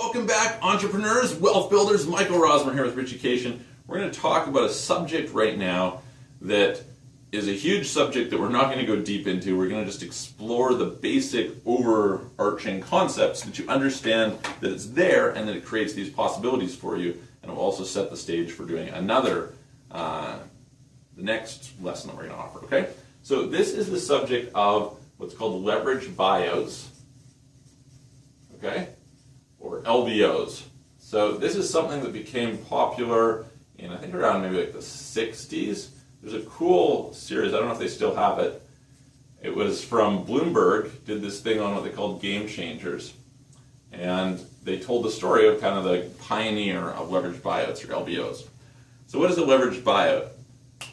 Welcome back, entrepreneurs, wealth builders. Michael Rosmer here with Richucation. We're going to talk about a subject right now that is a huge subject that we're not going to go deep into. We're going to just explore the basic overarching concepts that you understand that it's there and that it creates these possibilities for you. And it will also set the stage for doing another, the next lesson that we're going to offer, okay? So this is the subject of what's called leverage buyouts, okay? Or LBOs. So this is something that became popular in, I think, around maybe like the 60s. There's a cool series, I don't know if they still have it. It was from Bloomberg, did this thing on what they called Game Changers. And they told the story of kind of the pioneer of leverage buyouts, or LBOs. So what is a leverage buyout?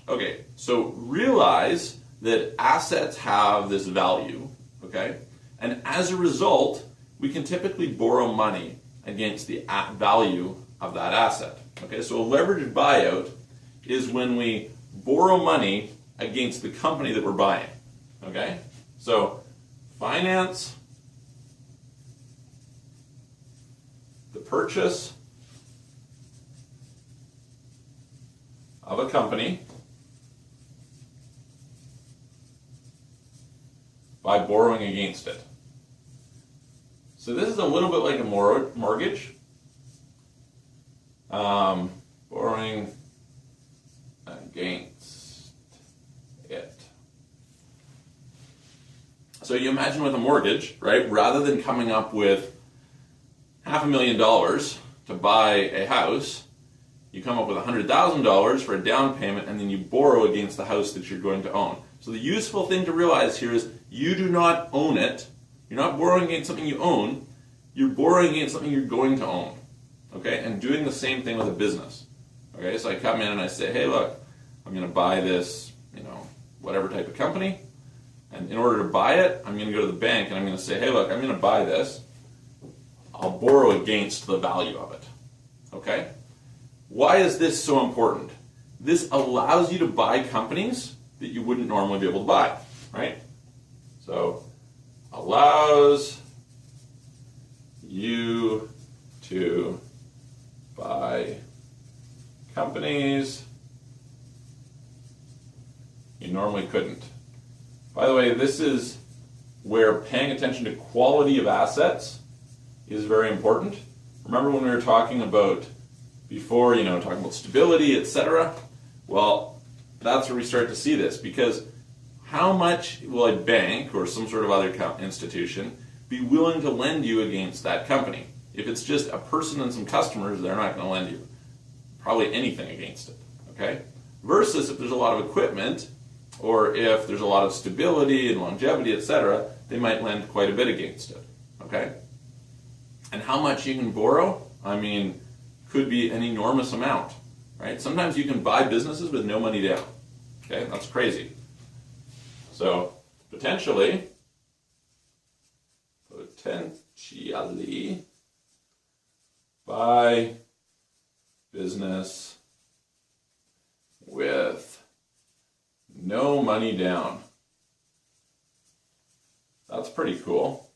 Okay, so realize that assets have this value, okay? And as a result, we can typically borrow money against the value of that asset. Okay, so a leveraged buyout is when we borrow money against the company that we're buying. Okay, so finance the purchase of a company by borrowing against it. So this is a little bit like a mortgage. Borrowing against it. So you imagine with a mortgage, right? Rather than coming up with $500,000 to buy a house, you come up with $100,000 for a down payment, and then you borrow against the house that you're going to own. So the useful thing to realize here is you do not own it. You're not borrowing against something you own. You're borrowing against something you're going to own. Okay? And doing the same thing with a business. Okay? So I come in and I say, hey, look, I'm going to buy this, whatever type of company. And in order to buy it, I'm going to go to the bank and I'm going to say, hey, look, I'm going to buy this. I'll borrow against the value of it. Okay? Why is this so important? This allows you to buy companies that you wouldn't normally be able to buy. Right? So, allows you to buy companies you normally couldn't. By the way, this is where paying attention to quality of assets is very important. Remember when we were talking about before, talking about stability, etc.? Well, that's where we start to see this, because how much will a bank or some sort of other institution be willing to lend you against that company? If it's just a person and some customers, they're not going to lend you probably anything against it, okay? Versus if there's a lot of equipment, or if there's a lot of stability and longevity, etc., they might lend quite a bit against it, okay? And how much you can borrow, could be an enormous amount, right? Sometimes you can buy businesses with no money down, okay? That's crazy. So, potentially buy business with no money down. That's pretty cool.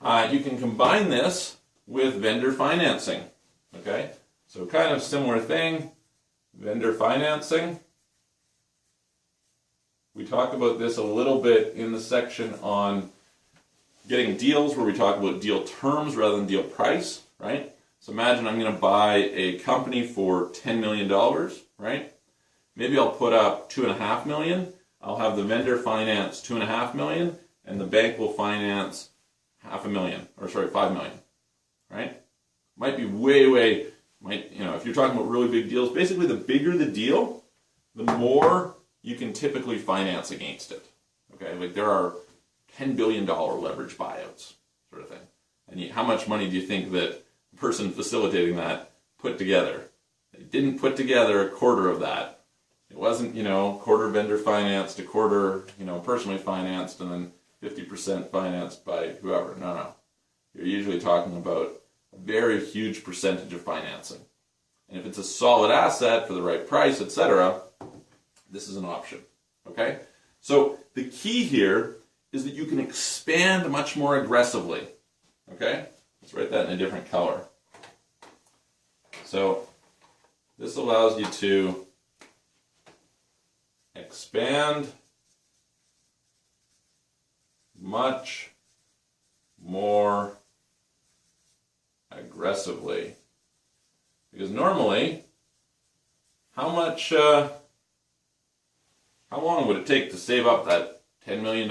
You can combine this with vendor financing, okay? So kind of similar thing, vendor financing. We talk about this a little bit in the section on getting deals, where we talk about deal terms rather than deal price, right? So imagine I'm going to buy a company for $10 million, right? Maybe I'll put up $2.5 million. I'll have the vendor finance $2.5 million, and the bank will finance $5 million, right? Might be if you're talking about really big deals, basically the bigger the deal, the more you can typically finance against it. Okay, like there are $10 billion leverage buyouts, sort of thing. And how much money do you think that the person facilitating that put together? They didn't put together a quarter of that. It wasn't, quarter vendor financed, a quarter, personally financed, and then 50% financed by whoever. No. You're usually talking about a very huge percentage of financing. And if it's a solid asset for the right price, etc., this is an option, okay? So the key here is that you can expand much more aggressively, okay? Let's write that in a different color. So this allows you to expand much more aggressively. Because normally, how long would it take to save up that $10 million?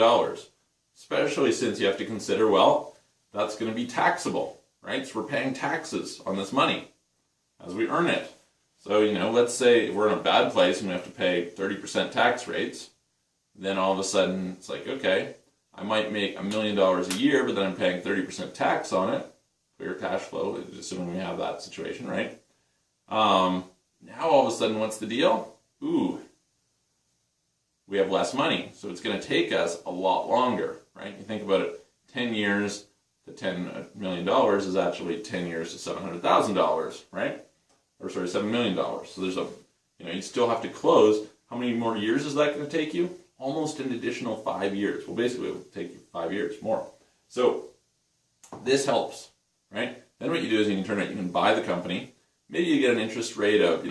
Especially since you have to consider, well, that's going to be taxable, right? So we're paying taxes on this money as we earn it. So, let's say we're in a bad place and we have to pay 30% tax rates. Then all of a sudden, it's like, okay, I might make $1 million a year, but then I'm paying 30% tax on it. Clear cash flow, assuming we have that situation, right? Now all of a sudden, what's the deal? We have less money, so it's going to take us a lot longer, right? You think about it, 10 years to $10 million is actually 10 years to $700,000, right? Or sorry, $7 million. So there's you still have to close. How many more years is that going to take you? Almost an additional 5 years. Well, basically, it will take you 5 years more. So this helps, right? Then what you do is you can buy the company. Maybe you get an interest rate of,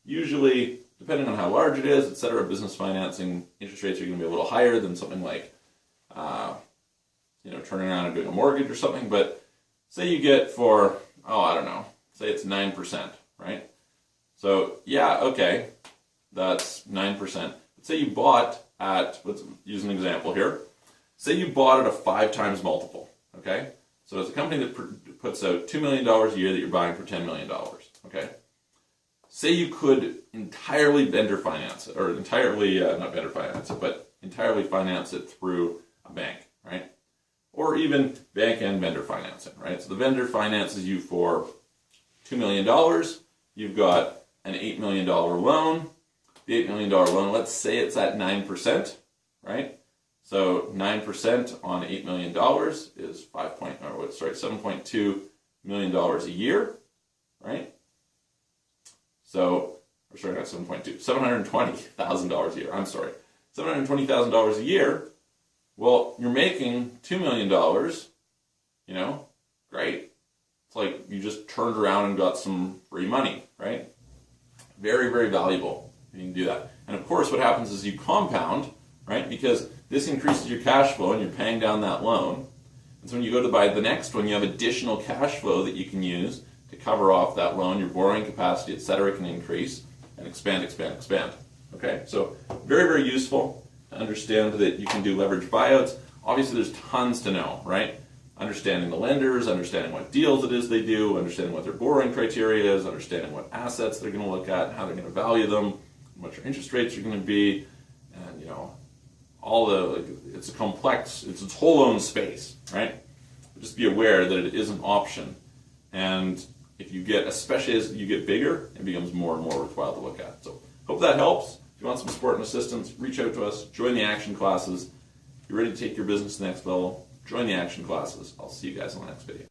usually, depending on how large it is, etc., business financing interest rates are going to be a little higher than something like, turning around and doing a mortgage or something. But say you get for, say it's 9%, right? So, yeah, okay, that's 9%. But say you bought at, let's use an example here. Say you bought at a 5 times multiple, okay? So it's a company that puts out $2 million a year that you're buying for $10 million, okay? Say you could entirely vendor finance it, or entirely, not vendor finance it, but entirely finance it through a bank, right? Or even bank and vendor financing, right? So the vendor finances you for $2 million. You've got an $8 million loan. The $8 million loan, let's say it's at 9%, right? So 9% on $8 million is $7.2 million a year, right? So, or sorry, not 7.2, $720,000 a year. I'm sorry, $720,000 a year. Well, you're making $2 million. Great. It's like you just turned around and got some free money, right? Very, very valuable. You can do that. And of course, what happens is you compound, right? Because this increases your cash flow and you're paying down that loan. And so when you go to buy the next one, you have additional cash flow that you can use to cover off that loan. Your borrowing capacity, etc., can increase and expand. Okay, so very, very useful to understand that you can do leverage buyouts. Obviously, there's tons to know, right? Understanding the lenders, understanding what deals it is they do, understanding what their borrowing criteria is, understanding what assets they're going to look at and how they're going to value them, what your interest rates are going to be, and it's a complex, it's its whole own space, right? But just be aware that it is an option, and especially as you get bigger, it becomes more and more worthwhile to look at. So hope that helps. If you want some support and assistance, reach out to us, join the action classes. If you're ready to take your business to the next level, join the action classes. I'll see you guys in the next video.